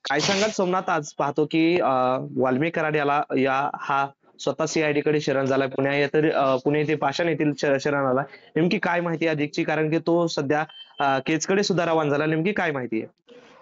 काय सांगाल सोमनाथ? आज पाहतो की वाल्मिक कराड याला हा स्वतः सीआयडी कडे शरण झालाय. पुणे येथे पाषाण येथील शरण आला. नेमकी काय माहिती आहे अधिकची? कारण की तो सध्या केजकडे सुद्धा रवाना झाला. नेमकी काय माहिती आहे?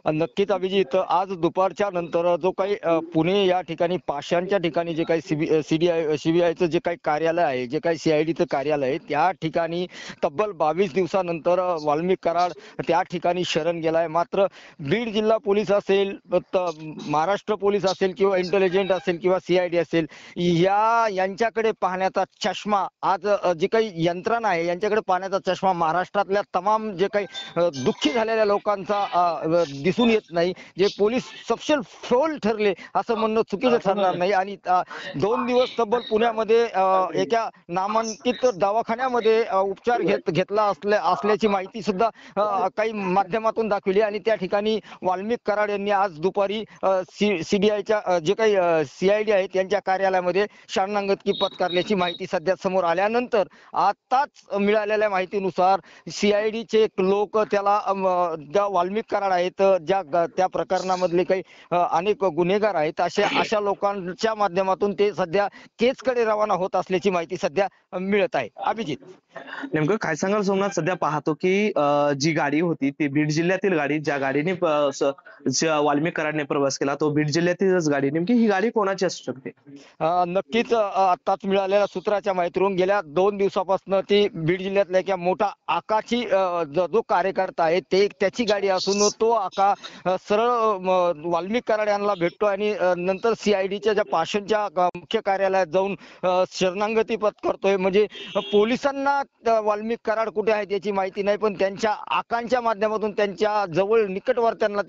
नक्कीच अभिजित, आज दुपारच्या नंतर जो काही पुणे या ठिकाणी पाषाणच्या ठिकाणी जे काही सीबीआयचं जे काही कार्यालय आहे, जे काही सीआयडीचं कार्यालय आहे, त्या ठिकाणी तब्बल 22 दिवसानंतर वाल्मिक कराड त्या ठिकाणी शरण गेलाय. मात्र बीड जिल्हा पोलीस असेल, महाराष्ट्र पोलीस असेल किंवा इंटेलिजन्स असेल किंवा सीआयडी असेल, यांच्याकडे पाहण्याचा चष्मा आज जी काही यंत्रणा आहे यांच्याकडे पाहण्याचा चष्मा महाराष्ट्रातल्या तमाम जे काही दुःखी झालेल्या लोकांचा दिसून येत नाही. जे पोलीस सपशेल फोल ठरले असं म्हणणं चुकीचं ठरणार नाही. आणि 2 दिवस तब्बल पुण्यामध्ये एका नामांकित दवाखान्यामध्ये उपचार घेतला असल्याची माहिती सुद्धा काही माध्यमातून दाखवली. आणि त्या ठिकाणी वाल्मिक कराड यांनी आज दुपारी सीबीआयच्या जे काही सीआयडी आहेत त्यांच्या कार्यालयामध्ये शरणागती पत्करल्याची माहिती सध्या समोर आल्यानंतर आताच मिळालेल्या माहितीनुसार सीआयडीचे लोक त्याला ज्या वाल्मिक कराड आहेत, त्या प्रकरणामधले काही अनेक गुन्हेगार आहेत, अशा लोकांच्या माध्यमातून ते सध्या केजकडे रवाना होत असल्याची माहिती सध्या मिळत आहे. अभिजित, नेमकं काय सांगाल सोमनाथ? सध्या पाहतो की जी गाडी होती ती बीड जिल्ह्यातील गाडी, ज्या गाडीने वाल्मिक कराडने प्रवास केला तो बीड जिल्ह्यातीलच गाडी. नेमकी ही गाडी कोणाची असू शकते? नक्कीच आताच मिळालेल्या सूत्राच्या माहितीवरून गेल्या 2 दिवसापासून ती बीड जिल्ह्यातल्या एका मोठा आकाची जो कार्यकर्ता आहे त्याची गाडी असून तो आका सरळ वाल्मिक कराड यांना भेटतो आणि नंतर सीआयडीच्या ज्या पाषाणच्या मुख्य कार्यालयात जाऊन शरणागती पत्करतोय. म्हणजे पोलिसांना वाल्मिक कराड कुठे आहेत याची माहिती नाही, पण त्यांच्या आकांच्या माध्यमातून त्यांच्या जवळ निकटवर्त्यांना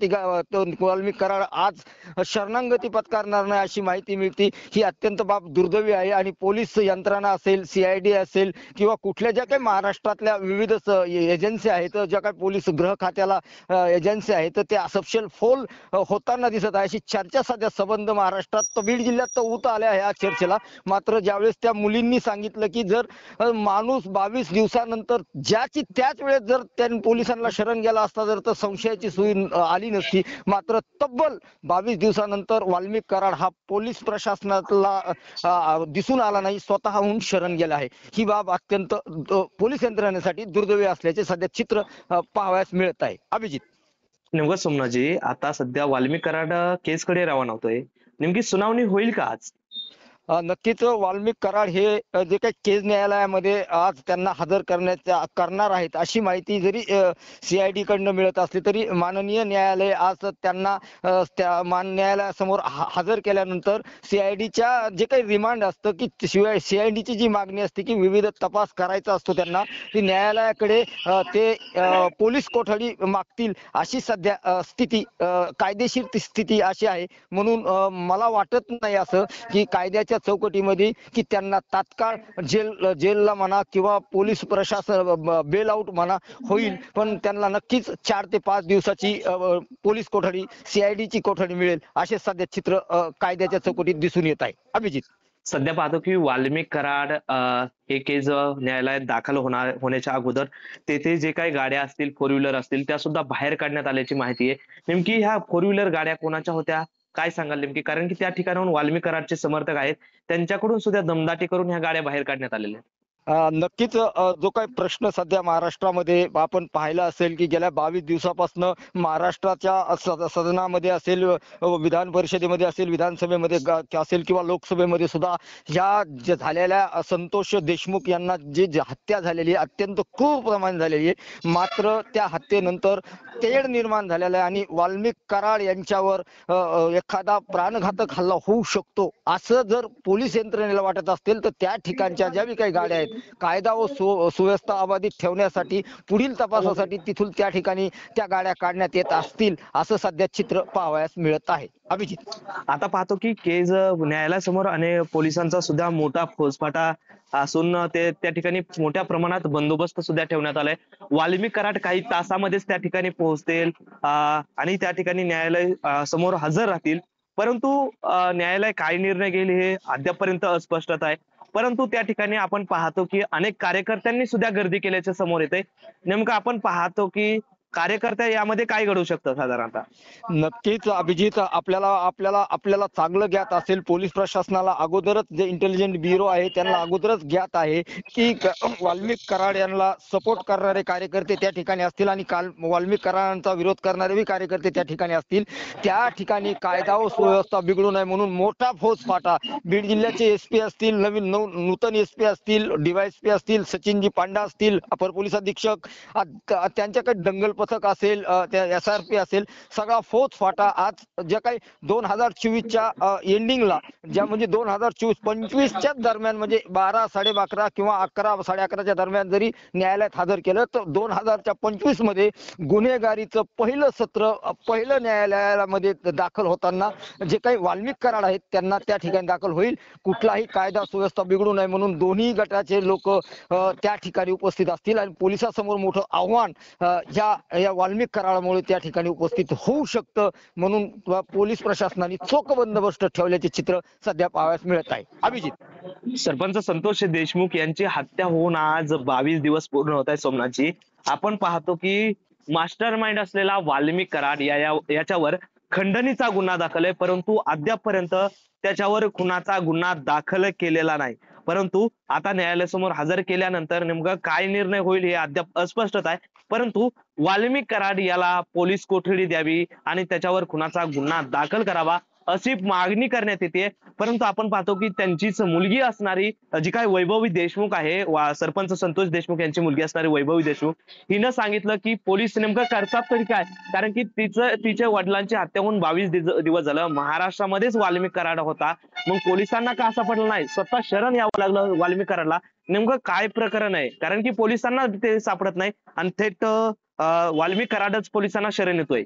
वाल्मिक कराड आज शरणागती पत्करणार नाही अशी माहिती मिळते. ही अत्यंत बाब दुर्दैवी आहे. आणि पोलीस यंत्रणा असेल, सीआयडी असेल किंवा कुठल्या ज्या काही महाराष्ट्रातल्या विविध एजन्सी आहेत, ज्या काही पोलीस गृह खात्याला एजन्सी आहेत, त्या सपशेल फोल होताना दिसत आहे अशी चर्चा सध्या संबंध महाराष्ट्रात बीड जिल्ह्यात तर उत आल्या ह्या चर्चेला. मात्र ज्यावेळेस त्या मुलींनी सांगितलं की जर माणूस 22 दिवसानंतर ज्याची त्याच वेळेस जर त्यांनी पोलिसांना शरण गेला असता तर संशयाची सुई आली नसती. मात्र तब्बल 22 दिवसानंतर वाल्मिक कराड हा पोलीस प्रशासनाला दिसून आला नाही, स्वतःहून शरण गेला आहे. ही बाब अत्यंत पोलीस यंत्रणेसाठी दुर्दैवी असल्याचे सध्या चित्र पाहावयास मिळत आहे. अभिजित, नेमकं सोमनाथजी, आता सध्या वाल्मिक कराड केजकडे रवाना होतोय. नेमकी सुनावणी होईल का आज? नक्कीच वाल्मिक कराड हे जे काही केज न्यायालयामध्ये आज त्यांना हजर करणार आहेत अशी माहिती जरी सीआयडी कडनं मिळत असली तरी माननीय न्यायालय आज त्यांना त्या न्यायालयासमोर हजर केल्यानंतर सीआयडीच्या जे काही रिमांड असतं की शिवाय सीआयडीची जी मागणी असते की विविध तपास करायचा असतो त्यांना, ती न्यायालयाकडे ते पोलीस कोठडी मागतील अशी सध्या स्थिती, कायदेशीर स्थिती अशी आहे. म्हणून मला वाटत नाही असं की कायद्याच्या चौकटीमध्ये की त्यांना तात्काळ जेलला म्हणा किंवा पोलीस प्रशासन बेल आउट म्हणा होईल, पण त्यांना नक्कीच 4 ते 5 दिवसाची पोलीस कोठडी, सीआयडीची कोठडी मिळेल असे सध्या चित्र कायद्याच्या चौकटीत दिसून येत आहे. अभिजित, सध्या पाहतो की वाल्मिक कराड हे केस न्यायालयात दाखल होण्याच्या अगोदर तेथे जे काही गाड्या असतील, फोर व्हीलर असतील, त्या सुद्धा बाहेर काढण्यात आल्याची माहिती आहे. नेमकी ह्या फोर व्हीलर गाड्या कोणाच्या होत्या? काय सांगाल नेमकी? कारण की त्या ठिकाणाहून वाल्मिक कराडचे समर्थक आहेत, त्यांच्याकडून सुद्धा दमदाटी करून ह्या गाड्या बाहेर काढण्यात आलेल्या आहेत. नक्कीच जो काही प्रश्न सध्या महाराष्ट्रामध्ये आपण पाहिला असेल की गेल्या 22 दिवसापासून महाराष्ट्राच्या सदनामध्ये असेल, विधान परिषदेमध्ये असेल, विधानसभेमध्ये असेल किंवा लोकसभेमध्ये सुद्धा ह्या झालेल्या संतोष देशमुख यांना जी हत्या झालेली आहे अत्यंत क्रूर प्रमाणे झालेली आहे. मात्र त्या हत्येनंतर तेढ निर्माण झालेला आहे आणि वाल्मिक कराड यांच्यावर एखादा प्राणघातक हल्ला होऊ शकतो असं जर पोलीस यंत्रणेला वाटत असेल तर त्या ठिकाणच्या ज्या काही गाड्या आहेत कायदा व सुव्यवस्था अबाधित ठेवण्यासाठी पुढील तपासासाठी तिथून त्या ठिकाणी त्या गाड्या काढण्यात येत असतील असं सध्या चित्र पाहावयास मिळत आहे. अभिजित, आता पाहतो की केज न्यायालयासमोर आणि पोलिसांचा सुद्धा मोठा फौजफाटा असून ते त्या ठिकाणी मोठ्या प्रमाणात बंदोबस्त सुद्धा ठेवण्यात आलाय. वाल्मिक कराड काही तासामध्येच त्या ठिकाणी पोहोचतील आणि त्या ठिकाणी न्यायालय समोर हजर राहतील. परंतु न्यायालय काय निर्णय घेईल हे अद्यापपर्यंत अस्पष्टता आहे. परंतु त्या ठिकाणी आपण पाहतो की अनेक कार्यकर्त्यांनी सुद्धा गर्दी केल्याचे समोर येते. नेमकं आपण पाहतो की कार्यकर्त्या यामध्ये काय घडू शकतं साधारणतः? नक्कीच अभिजित, आपल्याला आपल्याला आपल्याला चांगलं ज्ञात असेल, पोलीस प्रशासनाला अगोदरच जे इंटेलिजंट ब्युरो आहे त्यांना अगोदरच ज्ञात आहे की वाल्मिक कराड यांना सपोर्ट करणारे कार्यकर्ते त्या ठिकाणी असतील आणि काल वाल्मिक कराडांचा विरोध करणारे कार्यकर्ते त्या ठिकाणी असतील. त्या ठिकाणी कायदा व सुव्यवस्था बिघडू नये म्हणून मोठा फौजफाटा बीड जिल्ह्याचे एसपी असतील, नूतन एसपी असतील, डीवायएसपी असतील, सचिनजी पांडा असतील, अपर पोलीस अधीक्षक, त्यांच्याकडे दंगल पथक असेल, त्या SRP असेल, सगळा फौजफाटा आज ज्या काही 2024च्या एंडिंगला, ज्या म्हणजे 2024-25च्या दरम्यान, म्हणजे 12, 11:30 किंवा 11, 11:30च्या दरम्यान जरी न्यायालयात हजर केलं तर 2025 मध्ये गुन्हेगारीचं पहिलं सत्र पहिलं न्यायालयामध्ये दाखल होताना जे काही वाल्मिक कराड आहेत त्यांना त्या ठिकाणी दाखल होईल. कुठलाही कायदा सुव्यवस्था बिघडू नये म्हणून दोन्ही गटाचे लोक त्या ठिकाणी उपस्थित असतील आणि पोलिसांसमोर मोठं आव्हान या वाल्मिक कराडामुळे त्या ठिकाणी उपस्थित होऊ शकतं, म्हणून पोलीस प्रशासनाने चोख बंदोबस्त ठेवल्याचे चित्र सध्या पाहावयास मिळत आहे. अभिजित, सरपंच संतोष देशमुख यांची हत्या होऊन आज 22 दिवस पूर्ण होत आहे सोमनाथजी. आपण पाहतो की मास्टर माइंड असलेला वाल्मिक कराड याच्यावर खंडणीचा गुन्हा दाखल आहे, परंतु अद्यापपर्यंत त्याच्यावर खुनाचा गुन्हा दाखल केलेला नाही. परंतु आता न्यायालयासमोर हजर केल्यानंतर नेमका काय निर्णय होईल हे अद्याप अस्पष्टच आहे. परंतु वाल्मिक कराड याला पोलीस कोठडी द्यावी आणि त्याच्यावर खुनाचा गुन्हा दाखल करावा अशी मागणी करण्यात येते. परंतु आपण पाहतो की त्यांचीच मुलगी असणारी जी काय वैभवी देशमुख आहे, सरपंच संतोष देशमुख यांची मुलगी असणारी वैभवी देशमुख, हिनं सांगितलं की पोलीस नेमकं करतात तरी काय, कारण की तिच्या वडिलांची हत्या होऊन 22 दिवस झालं. महाराष्ट्रामध्येच वाल्मिक कराड होता, मग पोलिसांना का सापडलं नाही, स्वतः शरण यावं लागलं वाल्मिक कराडला. नेमकं काय प्रकरण आहे, कारण की पोलिसांना ते सापडत नाही आणि थेट वाल्मिक कराडच पोलिसांना शरण येतोय.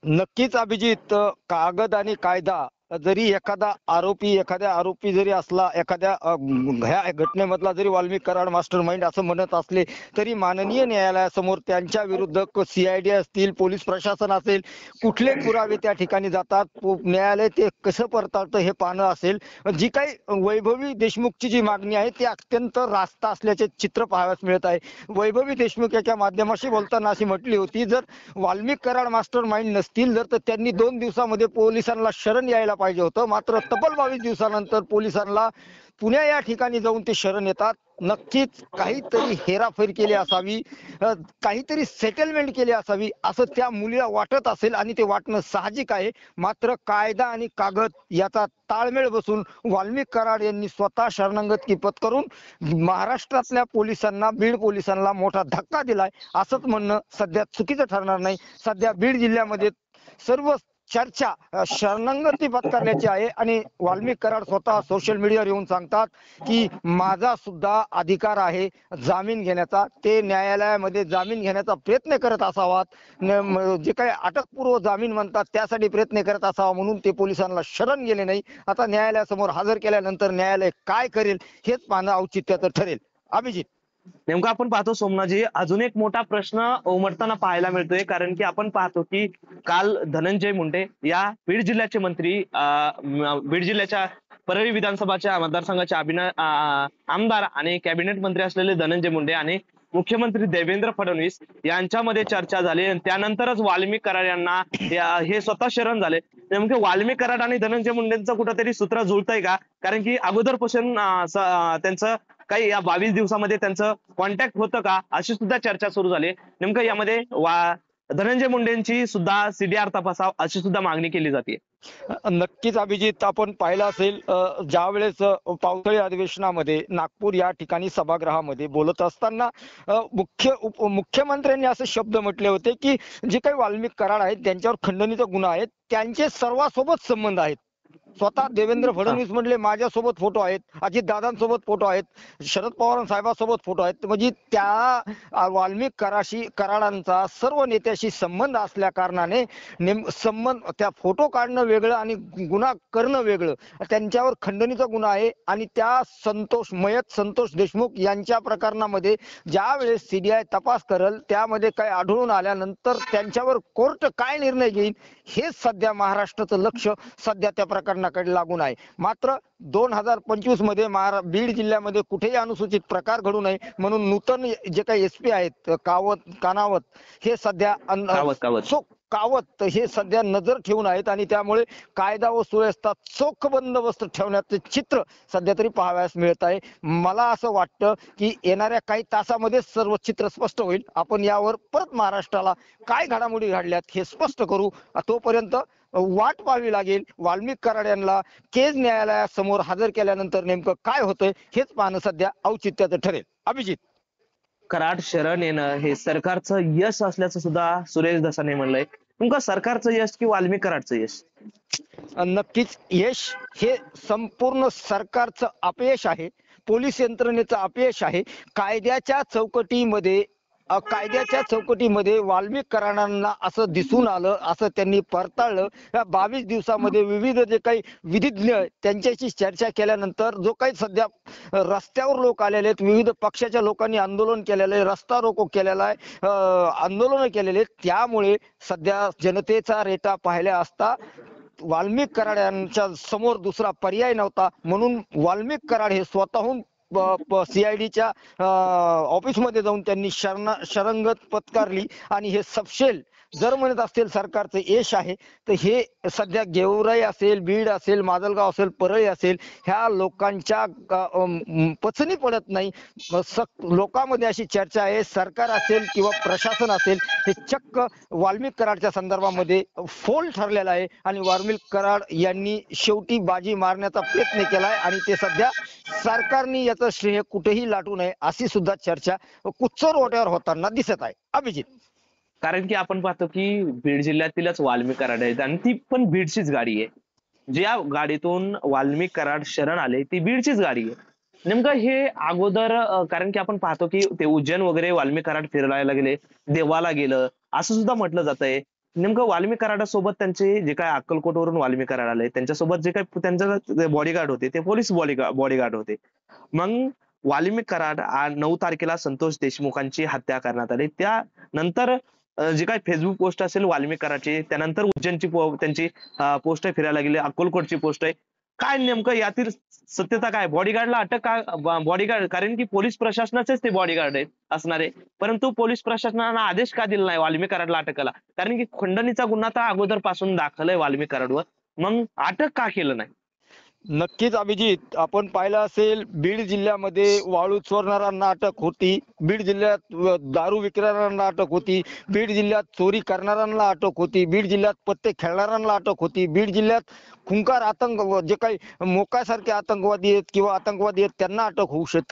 नक्कीच अभिजित, कागद आणि कायदा जरी एखाद्या आरोपी जरी असला, एखाद्या ह्या घटनेमधला जरी वाल्मिक कराड मास्टर माइंड असं म्हणत असले तरी माननीय न्यायालयासमोर त्यांच्या विरुद्ध CID असतील, पोलीस प्रशासन असेल, कुठले पुरावे त्या ठिकाणी जातात, न्यायालय ते कसं पडताळतं हे पाहणं असेल. जी काही वैभवी देशमुखची जी मागणी आहे ती अत्यंत रास्त असल्याचे चित्र पाहावयास मिळत आहे. वैभवी देशमुख याच्या माध्यमाशी बोलताना अशी म्हटली होती, जर वाल्मिक कराड मास्टर माइंड नसतील तर त्यांनी 2 दिवसामध्ये पोलिसांना शरण यायला पाहिजे होतं. मात्र तब्बल 22 दिवसानंतर पोलिसांना पुण्या या ठिकाणी जाऊन ते शरण येतात. नक्कीच काहीतरी हेराफेर केली असावी, काहीतरी सेटलमेंट केली असावी असं त्या मुलीला वाटत असेल आणि ते वाटणं साहजिक आहे. मात्र कायदा आणि कागद याचा ताळमेळ बसून वाल्मिक कराड यांनी स्वतः शरणागती पत्करून महाराष्ट्रातल्या पोलिसांना, बीड पोलिसांना मोठा धक्का दिलाय असंच म्हणणं सध्या चुकीचं ठरणार नाही. सध्या बीड जिल्ह्यामध्ये सर्व चर्चा शरणागती पत्करण्याची आहे आणि वाल्मिक कराड स्वतः सोशल मीडियावर येऊन सांगतात की माझा सुद्धा अधिकार आहे जामीन घेण्याचा, ते न्यायालयामध्ये जामीन घेण्याचा प्रयत्न करत असावात, जे काही अटकपूर्व जामीन म्हणतात त्यासाठी प्रयत्न करत असावा, म्हणून ते पोलिसांना शरण गेले नाही. आता न्यायालयासमोर हजर केल्यानंतर न्यायालय काय करेल हेच पाहणं औचित्याचं ठरेल. अभिजित, नेमकं आपण पाहतो सोमनाथजी, अजून एक मोठा प्रश्न उमटताना पाहायला मिळतोय, कारण की आपण पाहतो की काल धनंजय मुंडे या बीड जिल्ह्याचे मंत्री, बीड जिल्ह्याच्या परळी विधानसभाच्या मतदारसंघाचे आमदार आणि कॅबिनेट मंत्री असलेले धनंजय मुंडे आणि मुख्यमंत्री देवेंद्र फडणवीस यांच्यामध्ये चर्चा झाली आणि त्यानंतरच वाल्मिक कराड यांना हे स्वतः शरण झाले. नेमके वाल्मिक कराड आणि धनंजय मुंडेंचं कुठंतरी सूत्र जुळतंय का, कारण की अगोदरपासून त्यांचं काही या 22 दिवसामध्ये त्यांचं कॉन्टॅक्ट होतं का, अशी सुद्धा चर्चा सुरू झाली. नेमकं यामध्ये धनंजय मुंडेंची सुद्धा CDR तपासाव अशी सुद्धा मागणी केली जाते. नक्कीच अभिजित, आपण पाहिलं असेल ज्या वेळेस पावसाळी अधिवेशनामध्ये नागपूर या ठिकाणी सभागृहामध्ये बोलत असताना मुख्यमंत्र्यांनी असे शब्द म्हटले होते की जे काही वाल्मिक कराड आहेत त्यांच्यावर खंडणीचा गुन्हा आहे, त्यांचे सर्वांसोबत संबंध आहेत. स्वतः देवेंद्र फडणवीस म्हणले माझ्यासोबत फोटो आहेत, अजितदादांसोबत फोटो आहेत, शरद पवार साहेबांसोबत फोटो आहेत. म्हणजे त्या वाल्मिक कराडांचा सर्व नेत्याशी संबंध असल्या कारणाने संबंध, त्या फोटो काढणं वेगळं आणि गुन्हा करणं वेगळं. त्यांच्यावर खंडणीचा गुन्हा आहे आणि त्या संतोष देशमुख यांच्या प्रकरणामध्ये ज्या वेळेस CBI तपास करेल त्यामध्ये काय आढळून आल्यानंतर त्यांच्यावर कोर्ट काय निर्णय घेईल हे सध्या महाराष्ट्राचं लक्ष सध्या त्या प्रकरणावर प्रकरणाकडे लागून आहे. मात्र 2025 मध्ये बीड जिल्ह्यामध्ये कुठेही अनुसूचित प्रकार घडू नये म्हणून नूतन जे काही एसपी आहेत कानावत हे सध्या कावत हे सध्या नजर ठेवून आहेत आणि त्यामुळे कायदा व सुव्यवस्था चोख बंदोबस्त ठेवण्याचे चित्र सध्या तरी पाहावयास मिळत आहे. मला असं वाटतं की येणाऱ्या काही तासामध्ये सर्व चित्र स्पष्ट होईल. आपण यावर परत महाराष्ट्राला काय घडामोडी घडल्यात हे स्पष्ट करू. तोपर्यंत वाट पाहावी लागेल. वाल्मिक कराड यांना केज न्यायालयासमोर हजर केल्यानंतर नेमकं काय होतंय हेच पाहणं सध्या औचित्याचं ठरेल. अभिजित. कराड शरण येणं हे सरकारचं यश असल्याचं सुद्धा सुरेश दसाने म्हणलंय. नेमकं सरकारचं यश की वाल्मिक कराडचं यश? नक्कीच यश हे संपूर्ण सरकारचं अपयश आहे. पोलीस यंत्रणेचं अपयश आहे. कायद्याच्या चौकटीमध्ये वाल्मिक कराडांना असं दिसून आलं, असं त्यांनी पडताळलं. या 22 दिवसामध्ये विविध जे काही विधिज्ञ त्यांच्याशी चर्चा केल्यानंतर जो काही सध्या रस्त्यावर लोक आलेले आहेत, विविध पक्षाच्या लोकांनी आंदोलन केलेलं आहे, रस्ता रोको केलेला आहे, आंदोलन केलेले आहेत, त्यामुळे सध्या जनतेचा रेटा पाहिला असता वाल्मिक कराड यांच्या समोर दुसरा पर्याय नव्हता. म्हणून वाल्मिक कराड हे स्वतःहून सीआयडीच्या ऑफिसमध्ये जाऊन त्यांनी शरणगत पत्कारली आणि हे सपशेल जर म्हणत असतील सरकारचं यश आहे तर हे सध्या गेवराई असेल, बीड असेल, माजलगाव असेल, परळी असेल, ह्या लोकांच्या पचनी पडत नाही. लोकांमध्ये अशी चर्चा आहे सरकार असेल किंवा प्रशासन असेल हे चक्क वाल्मिक कराडच्या संदर्भामध्ये फोल ठरलेला आहे आणि वाल्मिक कराड यांनी शेवटी बाजी मारण्याचा प्रयत्न केलाय आणि ते सध्या सरकारने याचं श्रेय कुठेही लाटू नये अशी सुद्धा चर्चा कुच्चर ओट्यावर होताना दिसत आहे. अभिजित. कारण की आपण पाहतो की बीड जिल्ह्यातीलच वाल्मिक कराड आहेत आणि ती पण बीडचीच गाडी आहे. ज्या गाडीतून वाल्मिक कराड शरण आले ती बीडचीच गाडी आहे. नेमकं हे अगोदर कारण की आपण पाहतो की ते उज्जैन वगैरे वाल्मिक कराड फिरायला गेले, देवाला गेलं असं सुद्धा म्हटलं जातंय. नेमकं वाल्मिक कराडासोबत त्यांचे जे काय अक्कलकोटवरून वाल्मिक कराड आले त्यांच्यासोबत जे काही त्यांचे बॉडीगार्ड होते ते पोलीस बॉडीगार्ड होते. मग वाल्मिक कराड 9 तारखेला संतोष देशमुखांची हत्या करण्यात आली. त्यानंतर जी काही फेसबुक पोस्ट असेल वाल्मिक कराडची, त्यानंतर उज्जैनची त्यांची पोस्ट आहे, फिरायला गेले, अक्कलकोटची पोस्ट आहे. काय नेमकं यातील सत्यता काय? बॉडीगार्डला अटक का? बॉडीगार्ड कारण की पोलीस प्रशासनाचेच ते बॉडीगार्ड आहेत असणारे, परंतु पोलीस प्रशासनानं आदेश का दिला नाही वाल्मिक कराडला अटकाला? कारण की खंडणीचा गुन्हा तर अगोदर पासून दाखल आहे वाल्मिक कराडवर, मग अटक का केलं नाही? नक्कीच अभिजित, आपण पाहिलं असेल बीड जिल्ह्यामध्ये वाळू चोरणाऱ्यांना अटक होती, बीड जिल्ह्यात दारू विक्रेत्यांना अटक होती, बीड जिल्ह्यात चोरी करणाऱ्यांना अटक होती, बीड जिल्ह्यात पत्ते खेळणाऱ्यांना अटक होती, बीड जिल्ह्यात खुंकार जे काही मोकासारखे आतंकवादी आहेत किंवा आतंकवादी आहेत त्यांना अटक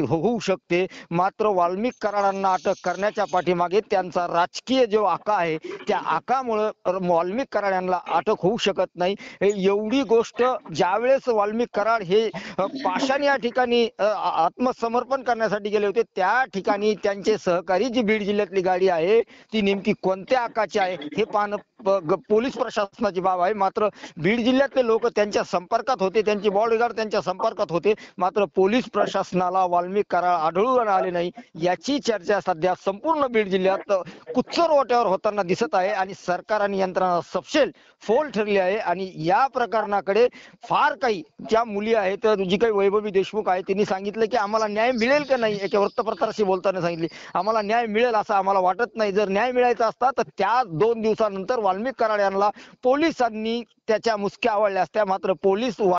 होऊ शकते. मात्र वाल्मिक कराडांना अटक करण्याच्या पाठीमागे त्यांचा राजकीय जो आका आहे त्या आकामुळे वाल्मिक कराड यांना अटक होऊ शकत नाही. एवढी गोष्ट ज्यावेळेस वाल्मिक कराड हे पाषाण या ठिकाणी आत्मसमर्पण करण्यासाठी गेले होते त्या ठिकाणी त्यांचे सहकारी जी बीड जिल्ह्यातली गाडी आहे ती नेमकी कोणत्या आकाची आहे हे पाहणं पोलीस प्रशासनाची बाब आहे. मात्र बीड जिल्ह्यातले लोक त्यांच्या संपर्कात होते, त्यांचे बॉडीगार्ड त्यांच्या संपर्कात होते, मात्र पोलीस प्रशासनाला वाल्मिक कराड आढळून आले नाही याची चर्चा सध्या संपूर्ण बीड जिल्ह्यात कुच्चर ओट्यावर होताना दिसत आहे आणि सरकार आणि यंत्रणा सपशेल फोल ठरली आहे. आणि या प्रकरणाकडे फार काही ज्या मुली आहेत, जी काही वैभवी देशमुख आहे त्यांनी सांगितलं की आम्हाला न्याय मिळेल का नाही, एका वृत्तपत्राशी बोलताना सांगितले आम्हाला न्याय मिळेल असं आम्हाला वाटत नाही. जर न्याय मिळायचा असता तर त्या 2 दिवसानंतर वाल्मिक कराड यांना पोलिसांनी त्याच्या मुसक्या आवळल्या असत्या. मात्र पोलीस